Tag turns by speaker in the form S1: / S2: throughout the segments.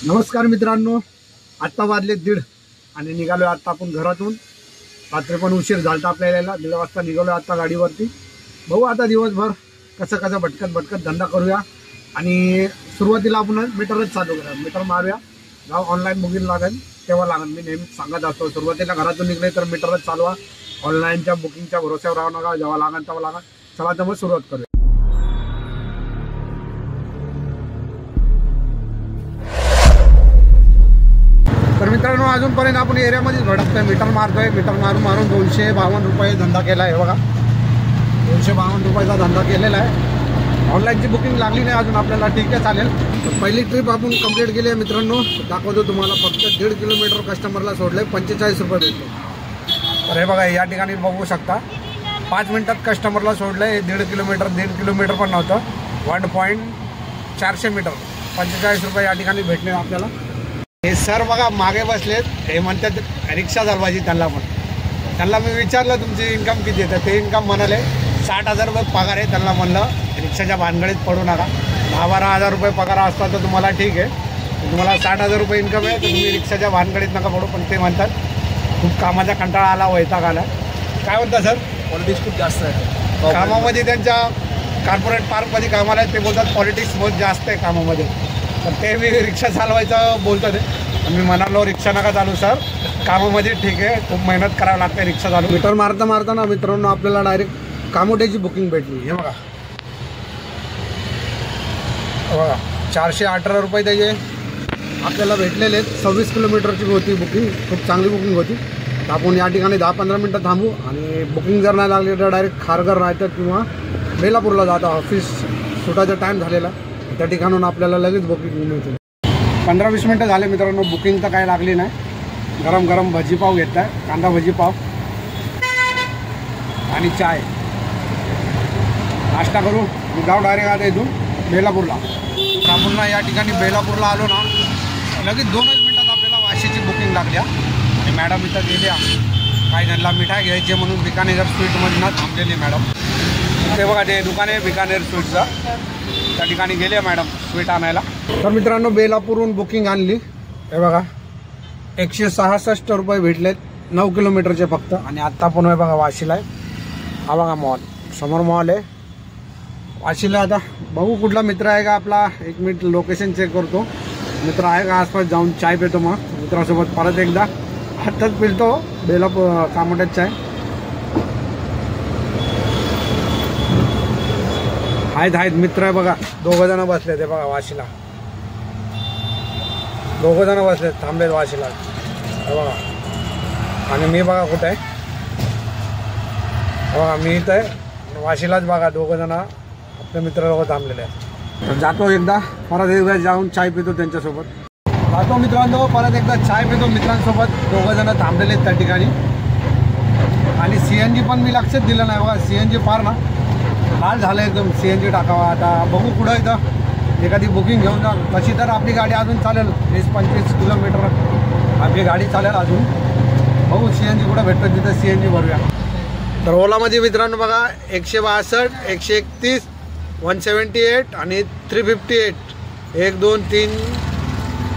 S1: नमस्कार मित्रांनो, आत्ता वाजले 1:30 आणि निघालो आता आपण घरातून। रात्री पण उशीर झाला आपल्याला, 1:30 वाजता निघालो आता गाडीवरती। भाऊ आता दिवसभर कसं भटकत धंदा करूया आणि सुरुवातीला आपण मीटरच चालू करूया, मीटर मारूया। जेव्हा ऑनलाईन बुकिंग लागेल तेव्हा लागेल, मी नेहमी सांगत असतो सुरुवातीला घरातून निघले तर मीटरच चालवा, ऑनलाईनच्या बुकिंगच्या भरोश्यावर राहू नका, जेव्हा लागेल तेव्हा लागेल। चला तर मग सुरुवात करूया। तर मित्रांनो अजूनपर्यंत आपण एरियामध्येच भटकतोय, मीटर मारतोय, मीटर मारून 252 रुपये धंदा केला आहे बघा। 252 रुपयाचा धंदा केलेला आहे। ऑनलाईनची बुकिंग लागली नाही अजून आपल्याला, ठीक आहे चालेल। तर पहिली ट्रिप आपण कंप्लीट केली आहे मित्रांनो, दाखवतो तुम्हाला। फक्त 1.5 किलोमीटर कस्टमरला सोडले, 45 रुपये भेटले। तर हे बघा या ठिकाणी बघू शकता, 5 मिनिटात कस्टमरला सोडले। 1.5 किलोमीटर पण नव्हतं, 1.400 मीटर, 45 रुपये या ठिकाणी भेटले आपल्याला। हे सर बघा मागे बसलेत, हे म्हणतात रिक्षा चालवायची त्यांना मी विचारलं तुमची इन्कम किती आहे, तर ते इन्कम म्हणाले 60,000 रुपये पगार आहे। त्यांना म्हणलं रिक्षाच्या भानगडीत पडू नका, 10-12 हजार रुपये पगार असता तर तुम्हाला ठीक आहे, तुम्हाला 60,000 रुपये इन्कम आहे तर तुम्ही रिक्षाच्या भानगडीत नका पडू। पण ते म्हणतात खूप कामाचा कंटाळा आला, वैताग आला। काय म्हणता सर?
S2: पॉलिटिक्स खूप जास्त आहे
S1: कामामध्ये, त्यांच्या कॉर्पोरेट पार्कमध्ये कामाला आहे, ते बोलतात पॉलिटिक्स बहुत जास्त आहे कामामध्ये। तर ते मी रिक्षा चालवायचं बोलतो ते, मी म्हणालो रिक्षा नका चालू सर, कामामध्ये ठीक आहे, खूप मेहनत करावी लागते रिक्षा चालू। मीटर मारता ना मित्रांनो आपल्याला डायरेक्ट कामोट्याची बुकिंग भेटली। हे बघा 418 रुपये त्याचे आपल्याला भेटलेले आहेत। 26 किलोमीटरची होती बुकिंग, खूप चांगली बुकिंग होती। तर आपण या ठिकाणी 10-15 मिनटं थांबू आणि बुकिंग जर नाही लागली तर डायरेक्ट खारघर राहतं किंवा बेलापूरला जातो, ऑफिस सुटायचा टाईम झालेला, त्या ठिकाणून आपल्याला लगेच बुकिंग मिळते। 15-20 मिनटं झाले मित्रांनो, बुकिंग तर काही लागली नाही। गरम भजीपाव घेतला, कांदा भजीपाव आणि चाय नाश्ता करू, जाऊ डायरेक्ट आता इथून बेलापूरला। आपण ना या ठिकाणी बेलापूरला आलो ना, लगेच 2च मिनटात आपल्याला वाशीची बुकिंग लागल्या आणि मॅडम इथं गेल्या, काही त्यांना मिठाई घ्यायची म्हणून बिकानेर स्वीटमध्ये ना थांबलेली मॅडम। ते बघा ते दुकान आहे बिकानेर स्वीटचं, त्या ठिकाणी गेले मॅडम स्वीट आणायला। तर मित्रांनो बेलापूरहून बुकिंग आणली, हे बघा 166 रुपये भेटलेत, 9 किलोमीटरचे फक्त। आणि आत्ता पण आहे बघा वाशीला आहे, हा बघा मॉल, समोर मॉल आहे वाशीला। आता बघू कुठला मित्र आहे का आपला, 1 मिनिट लोकेशन चेक करतो, मित्र आहे का आसपास, जाऊन चाय पितो मग मित्रासोबत परत एकदा। आत्ताच पिलतो बेलापूर कामोट्यात चाय। आहेत मित्र आहे बघा, 2 जण बसले ते बघा वाशीला, 2 जण बसलेत थांबलेत वाशीला, हे बघा। आणि मी बघा कुठे आहे, बघा मी इथं आहे वाशीलाच बघा, 2 जण आपले मित्र लोक थांबलेले आहेत। तर जातो एकदा, परत एकदा जाऊन चाय पितो त्यांच्यासोबत, जातो मित्रांनो परत एकदा चाय पितो मित्रांसोबत। 2 जण थांबलेले आहेत त्या ठिकाणी। आणि CNG पण मी लक्षच दिलं नाही बघा, CNG फार ना लाल झालं एकदम, CNG टाकावा। आता बघू कुठं इथं एखादी बुकिंग घेऊन जा, तशी तर आपली गाडी अजून चालेल, 20-25 किलोमीटर आपली गाडी चालेल अजून। बघू CNG कुठं भेटतं तिथं CNG भरूया। तर ओलामध्ये मित्रांनो बघा 162, 131, 178 आणि 358, 1 2 3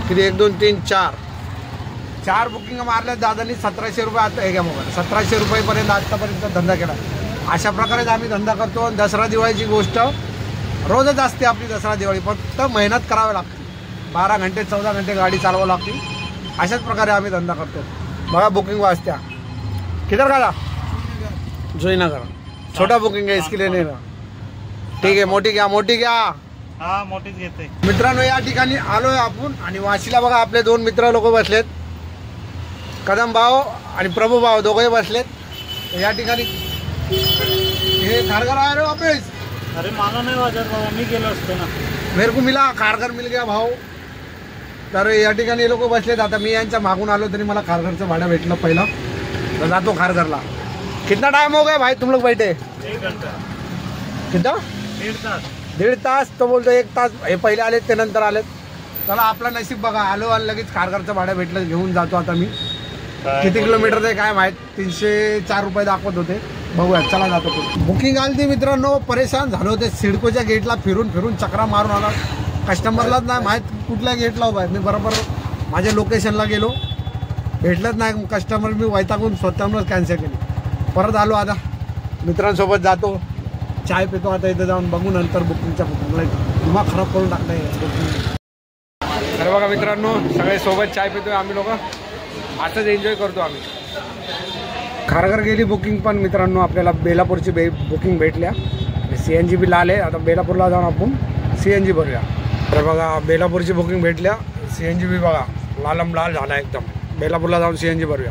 S1: किती 1 2 3 4 बुकिंग मारल्या दादांनी। 1700 रुपये आता हे घ्या मोबाईल, 1700 रुपयेपर्यंत आत्तापर्यंत धंदा केला। अशा प्रकारेच आम्ही धंदा करतो। दसरा दिवाळीची गोष्ट रोजच असते आपली, दसरा दिवाळी फक्त मेहनत करावी लागते, 12 घंटे 14 घंटे गाडी चालवावी लागते। अशाच प्रकारे आम्ही धंदा करतो बघा। बुकिंग वाजत्या किधर का जोईनगर, छोटा बुकिंग आहे इसके लिए नहीं ना, ठीक आहे मोठी घ्या, मोठी घ्या,
S2: हा मोठीच घेते
S1: मित्रांनो। या ठिकाणी आलोय आपण आणि वाशीला बघा आपले 2 मित्र लोक बसलेत, कदम भाऊ आणि प्रभू भाऊ, दोघे बसलेत या ठिकाणी। हे खारघर आहे रे वापस,
S2: अरे मला नाही वाजत बाबा, मी गेलो असतो ना,
S1: मेरे को मिला खारघर मिल गया भाऊ। तर या ठिकाणी हे लोक बसलेत। आता मी यांच्या मागून आलो तरी मला खारघरचं भाडं भेटलं पहिलं, तर जातो खारघरला। कितना टाइम हो गया भाई तुम लोग बैठे?
S2: 1 घंटा।
S1: कितना? 1.5 तास। तो बोलतो 1 तास, हे पहिले आलेत ते नंतर आलेत। चला आपला नशीब बघा, आलो आणि लगेच खारघरचं भाडं भेटलं, घेऊन जातो आता मी। किती किलोमीटर आहे काय माहीत, 304 रुपये दाखवत होते, बघूया चला जातो। बुकिंग आली ती मित्रांनो, परेशान झालो होते, सिडकोच्या गेटला फिरून चक्रा मारून आला, कस्टमरलाच नाही माहीत कुठल्या गेटला उभा आहे. मी बरोबर माझ्या लोकेशनला गेलो, भेटलंच नाही कस्टमर. मी वैतागून स्वतःहूनच कॅन्सल केली. परत आलो, आता मित्रांसोबत जातो, चाय पितो. आता इथं जाऊन बघू नंतर बुकिंगच्या बुकिंगला दिमाग खराब करून टाकलं आहे बुकिंग. तर बघा मित्रांनो, सगळे सोबत चाय पितोय आम्ही लोक, असंच एन्जॉय करतो आम्ही. खारघर गेली बुकिंग, पण मित्रांनो आपल्याला बेलापूरची बुकिंग भेटल्या. CNG बी लाल आहे. आता बेलापूरला जाऊन आपण CNG भरूया. तर बघा बेलापूरची बुकिंग भेटल्या. CNG बी बघा लालम लाल झाला एकदम. बेलापूरला जाऊन CNG भरूया.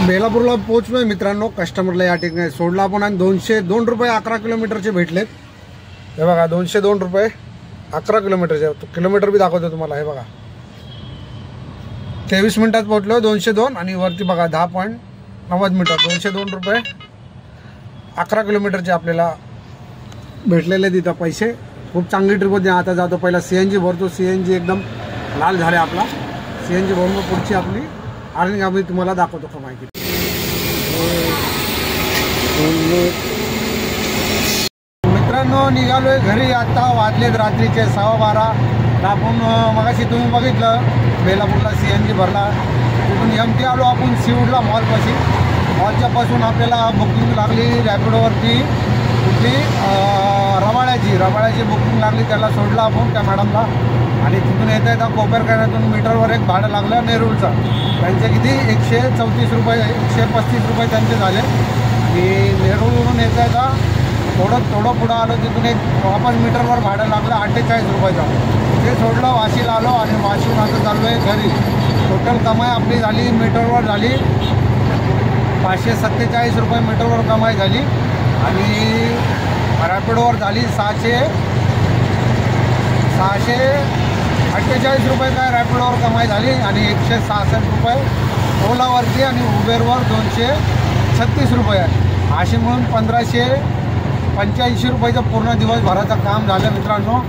S1: बेलापूरला पोहोचलोय मित्रांनो. कस्टमरला या ठिकाणी सोडला आपण आणि 202 रुपये 11 किलोमीटरचे भेटलेत. हे बघा 202 रुपये 11 किलोमीटरचे. किलोमीटर बी दाखवतो तुम्हाला. हे बघा 23 मिनिटात पोहोचलो 202 आणि वरती बघा 10.90 मीटर. 202 रुपये 11 किलोमीटरचे आपल्याला भेटलेले तिथं पैसे. खूप चांगली ट्रिप होती. आता जातो पहिला CNG भरतो. CNG एकदम लाल झाले आपला. CNG भरून पुढची आपली अर्निंग आम्ही तुम्हाला दाखवतो का माहिती. मित्रांनो निघालोय घरी. आता वाजलेत रात्रीचे 12:15. आपण मगाशी तुम्ही बघितलं बेलापूरला CNG भरला. तिथून MT आलो आपण सीवूडला मॉलपाशी. मॉलच्या पासून आपल्याला बुकिंग लागली रॅपिडोवरती कुठली रबाळ्याची बुकिंग लागली. त्याला सोडलं आपण त्या मॅडमला आणि तिथून येता येता कोपरखान्यातून मीटरवर एक भाडं लागलं नेरूळचं. त्यांचे किती 134 रुपये 135 रुपये त्यांचे झाले. आणि नेरूळवरून येता येता थोडं पुढं आलो. तिथून एक वापस मीटरवर भाडं लागलं 48 रुपयाचं. ते सोडलं, वाशीला आलो आणि वाशीहून आता चाललो आहे घरी. टोटल कमाई आपली झाली मीटरवर झाली 547 रुपये मीटरवर कमाई झाली. आणि रॅपिडोवर झाली 648 रुपये काय रॅपिडोवर कमाई झाली. आणि 166 रुपये ओलावरती आणि उबेरवर 236 रुपये. अशी म्हणून 1585 रुपयाचं पूर्ण दिवसभराचं काम झालं मित्रांनो.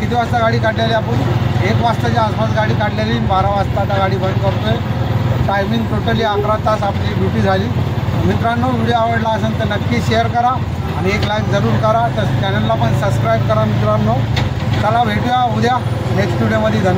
S1: किती वाजता गाडी काढलेली आपण 1 वाजताच्या आसपास गाडी काढलेली. 12 वाजता आता गाडी बंद करतोय. टायमिंग टोटली 11 तास आपली ड्युटी झाली. मित्रांनो व्हिडिओ आवडला असेल तर नक्की शेअर करा आणि एक लाईक जरूर करा. तर चॅनलला पण सबस्क्राईब करा मित्रांनो. चला भेटूया उद्या नेक्स्ट व्हिडिओमध्ये. धन्यवाद.